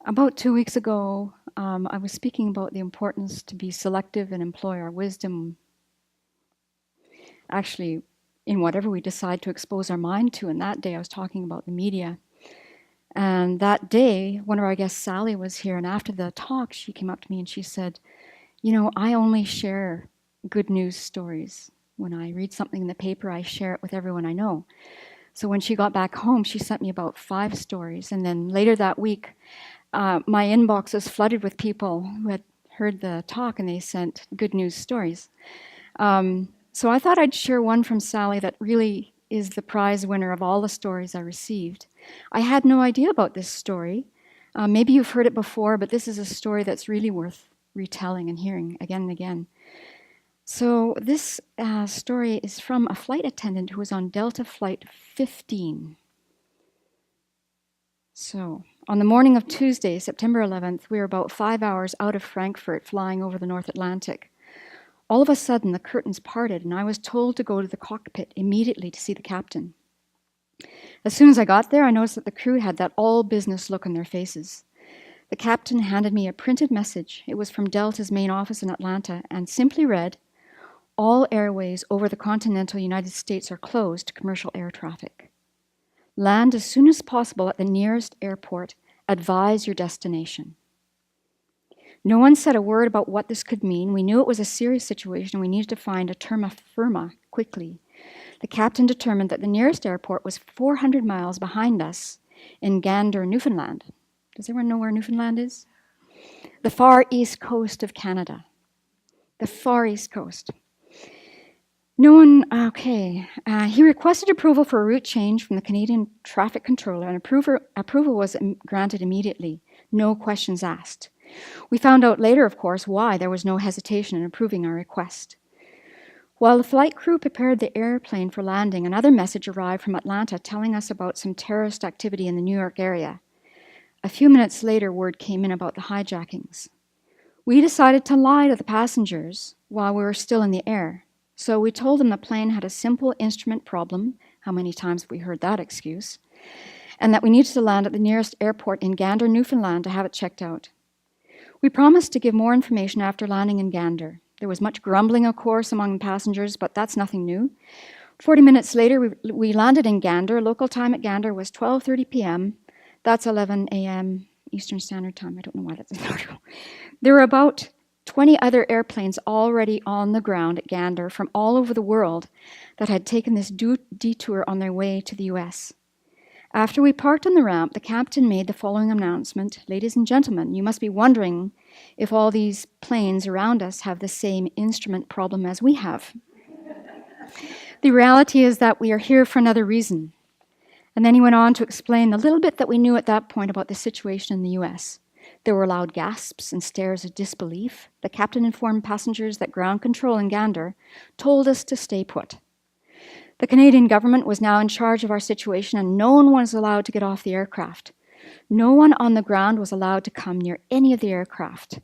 About 2 weeks ago, I was speaking about the importance to be selective and employ our wisdom, actually, in whatever we decide to expose our mind to. And that day, I was talking about the media. And that day, one of our guests, Sally, was here. And after the talk, she came up to me and she said, I only share good news stories. When I read something in the paper, I share it with everyone I know. So when she got back home, she sent me about 5 stories. And then later that week, my inbox was flooded with people who had heard the talk and they sent good news stories. So I thought I'd share one from Sally that really is the prize winner of all the stories I received. I had no idea about this story. Maybe you've heard it before, but this is a story that's really worth retelling and hearing again and again. So this story is from a flight attendant who was on Delta Flight 15. So on the morning of Tuesday, September 11th, we were about 5 hours out of Frankfurt, flying over the North Atlantic. All of a sudden, the curtains parted, and I was told to go to the cockpit immediately to see the captain. As soon as I got there, I noticed that the crew had that all-business look on their faces. The captain handed me a printed message. It was from Delta's main office in Atlanta, and simply read, "All airways over the continental United States are closed to commercial air traffic. Land as soon as possible at the nearest airport. Advise your destination." No one said a word about what this could mean. We knew it was a serious situation. We needed to find a terra firma quickly. The captain determined that the nearest airport was 400 miles behind us in Gander, Newfoundland. Does everyone know where Newfoundland is? The far east coast of Canada. The far east coast. He requested approval for a route change from the Canadian traffic controller, and approval was granted immediately. No questions asked. We found out later, of course, why there was no hesitation in approving our request. While the flight crew prepared the airplane for landing, another message arrived from Atlanta telling us about some terrorist activity in the New York area. A few minutes later, word came in about the hijackings. We decided to lie to the passengers while we were still in the air. So we told them the plane had a simple instrument problem. How many times have we heard that excuse? And that we needed to land at the nearest airport in Gander, Newfoundland to have it checked out. We promised to give more information after landing in Gander. There was much grumbling, of course, among the passengers, but that's nothing new. 40 minutes later, we landed in Gander. Local time at Gander was 12:30 p.m. That's 11 a.m. Eastern Standard Time. I don't know why that's in the article. There were about 20 other airplanes already on the ground at Gander from all over the world that had taken this detour on their way to the US. After we parked on the ramp, the captain made the following announcement. "Ladies and gentlemen, you must be wondering if all these planes around us have the same instrument problem as we have. The reality is that we are here for another reason." And then he went on to explain the little bit that we knew at that point about the situation in the US. There were loud gasps and stares of disbelief. The captain informed passengers that ground control in Gander told us to stay put. The Canadian government was now in charge of our situation, and no one was allowed to get off the aircraft. No one on the ground was allowed to come near any of the aircraft.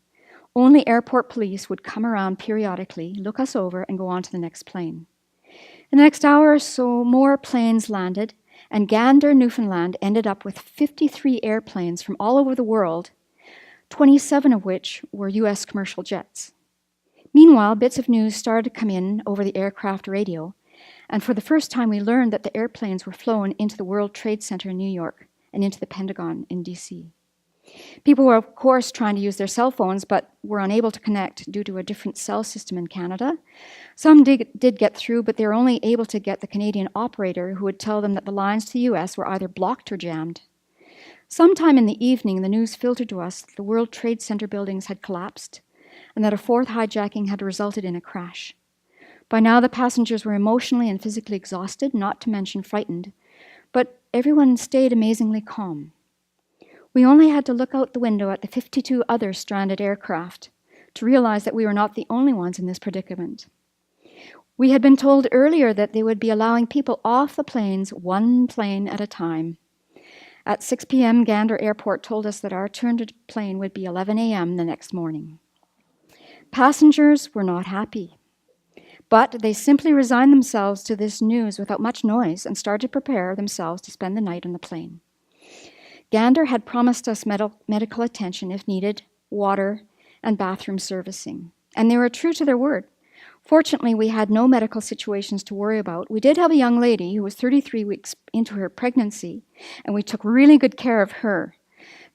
Only airport police would come around periodically, look us over, and go on to the next plane. In the next hour or so, more planes landed, and Gander, Newfoundland ended up with 53 airplanes from all over the world, 27 of which were US commercial jets. Meanwhile, bits of news started to come in over the aircraft radio, and for the first time we learned that the airplanes were flown into the World Trade Center in New York and into the Pentagon in DC. People were, of course, trying to use their cell phones, but were unable to connect due to a different cell system in Canada. Some did get through, but they were only able to get the Canadian operator who would tell them that the lines to the US were either blocked or jammed. Sometime in the evening, the news filtered to us that the World Trade Center buildings had collapsed and that a fourth hijacking had resulted in a crash. By now, the passengers were emotionally and physically exhausted, not to mention frightened, but everyone stayed amazingly calm. We only had to look out the window at the 52 other stranded aircraft to realize that we were not the only ones in this predicament. We had been told earlier that they would be allowing people off the planes, one plane at a time. At 6 p.m., Gander Airport told us that our turn to plane would be 11 a.m. the next morning. Passengers were not happy, but they simply resigned themselves to this news without much noise and started to prepare themselves to spend the night on the plane. Gander had promised us medical attention if needed, water, and bathroom servicing. And they were true to their word. Fortunately, we had no medical situations to worry about. We did have a young lady who was 33 weeks into her pregnancy, and we took really good care of her.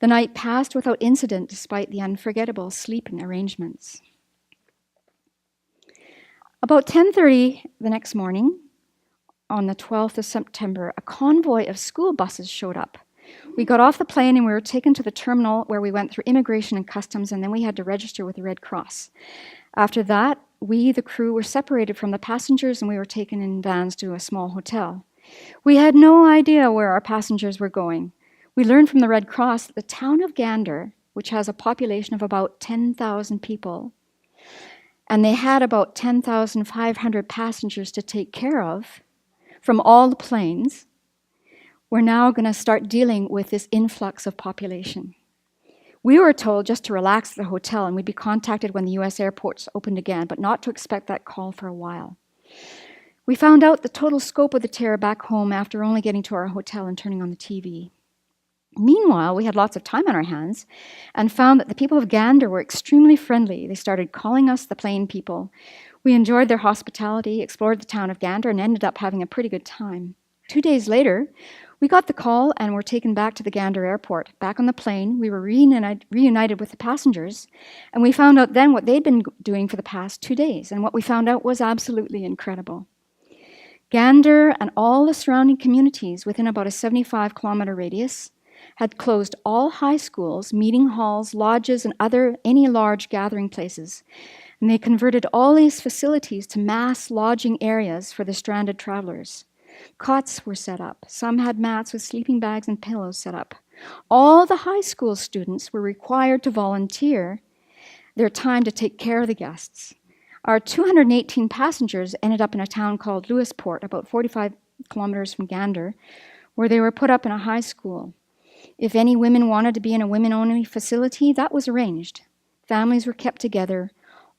The night passed without incident despite the unforgettable sleeping arrangements. About 10:30 the next morning, on the 12th of September, a convoy of school buses showed up. We got off the plane and we were taken to the terminal where we went through immigration and customs, and then we had to register with the Red Cross. After that, we, the crew, were separated from the passengers and we were taken in vans to a small hotel. We had no idea where our passengers were going. We learned from the Red Cross that the town of Gander, which has a population of about 10,000 people, and they had about 10,500 passengers to take care of from all the planes, we're now going to start dealing with this influx of population. We were told just to relax at the hotel and we'd be contacted when the US airports opened again, but not to expect that call for a while. We found out the total scope of the terror back home after only getting to our hotel and turning on the TV. Meanwhile, we had lots of time on our hands and found that the people of Gander were extremely friendly. They started calling us the plain people. We enjoyed their hospitality, explored the town of Gander, and ended up having a pretty good time. 2 days later, we got the call and were taken back to the Gander airport. Back on the plane, we were reunited with the passengers, and we found out then what they'd been doing for the past 2 days, and what we found out was absolutely incredible. Gander and all the surrounding communities within about a 75-kilometer radius had closed all high schools, meeting halls, lodges, and any large gathering places. And they converted all these facilities to mass lodging areas for the stranded travelers. Cots were set up. Some had mats with sleeping bags and pillows set up. All the high school students were required to volunteer their time to take care of the guests. Our 218 passengers ended up in a town called Lewisport, about 45 kilometers from Gander, where they were put up in a high school. If any women wanted to be in a women-only facility, that was arranged. Families were kept together.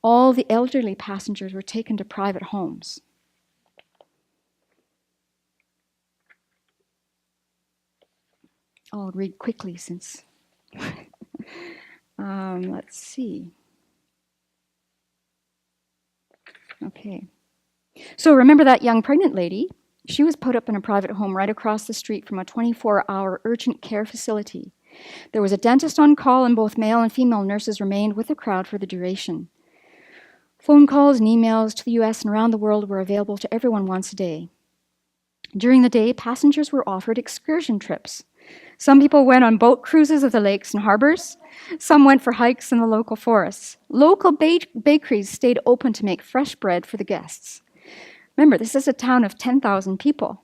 All the elderly passengers were taken to private homes. I'll read quickly since... let's see. Okay. So remember that young pregnant lady? She was put up in a private home right across the street from a 24-hour urgent care facility. There was a dentist on call, and both male and female nurses remained with the crowd for the duration. Phone calls and emails to the US and around the world were available to everyone once a day. During the day, passengers were offered excursion trips. Some people went on boat cruises of the lakes and harbors. Some went for hikes in the local forests. Local bakeries stayed open to make fresh bread for the guests. Remember, this is a town of 10,000 people.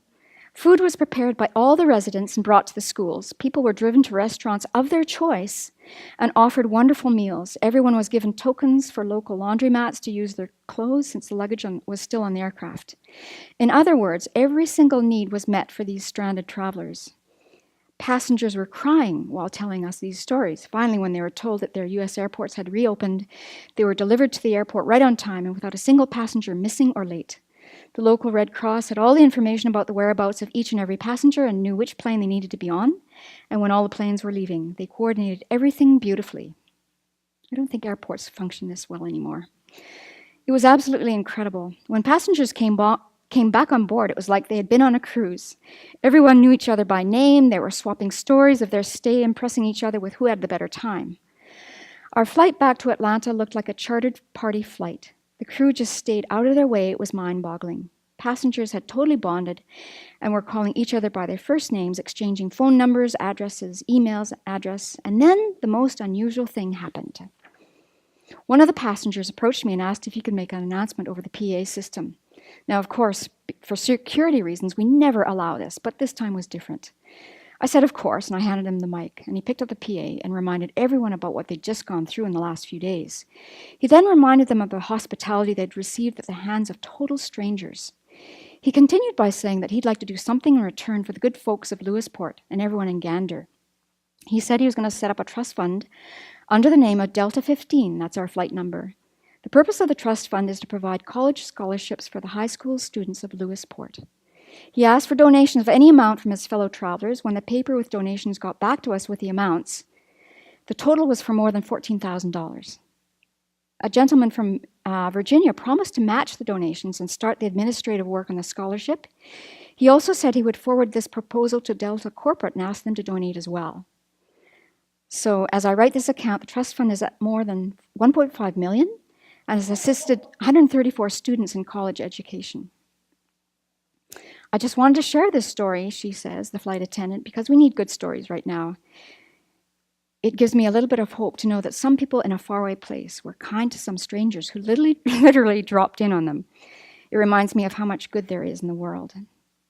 Food was prepared by all the residents and brought to the schools. People were driven to restaurants of their choice and offered wonderful meals. Everyone was given tokens for local laundromats to use their clothes since the luggage was still on the aircraft. In other words, every single need was met for these stranded travelers. Passengers were crying while telling us these stories. Finally, when they were told that their US airports had reopened, they were delivered to the airport right on time and without a single passenger missing or late. The local Red Cross had all the information about the whereabouts of each and every passenger and knew which plane they needed to be on and when all the planes were leaving. They coordinated everything beautifully. I don't think airports function this well anymore. It was absolutely incredible. When passengers came back on board, it was like they had been on a cruise. Everyone knew each other by name. They were swapping stories of their stay, impressing each other with who had the better time. Our flight back to Atlanta looked like a chartered party flight. The crew just stayed out of their way. It was mind-boggling. Passengers had totally bonded and were calling each other by their first names, exchanging phone numbers, addresses, emails, address, and then the most unusual thing happened. One of the passengers approached me and asked if he could make an announcement over the PA system. Now, of course, for security reasons, we never allow this, but this time was different. I said, of course, and I handed him the mic, and he picked up the PA and reminded everyone about what they'd just gone through in the last few days. He then reminded them of the hospitality they'd received at the hands of total strangers. He continued by saying that he'd like to do something in return for the good folks of Lewisport and everyone in Gander. He said he was going to set up a trust fund under the name of Delta 15, that's our flight number. The purpose of the trust fund is to provide college scholarships for the high school students of Lewisport. He asked for donations of any amount from his fellow travelers. When the paper with donations got back to us with the amounts, the total was for more than $14,000. A gentleman from Virginia promised to match the donations and start the administrative work on the scholarship. He also said he would forward this proposal to Delta Corporate and ask them to donate as well. So as I write this account, the trust fund is at more than 1.5 million and has assisted 134 students in college education. I just wanted to share this story, she says, the flight attendant, because we need good stories right now. It gives me a little bit of hope to know that some people in a faraway place were kind to some strangers who literally dropped in on them. It reminds me of how much good there is in the world.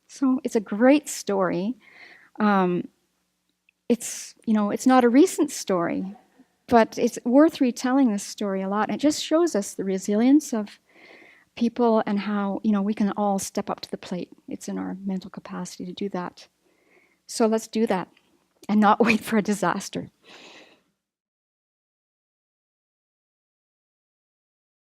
So it's a great story. It's not a recent story, but it's worth retelling this story a lot. And it just shows us the resilience of people and how, we can all step up to the plate. It's in our mental capacity to do that. So let's do that and not wait for a disaster.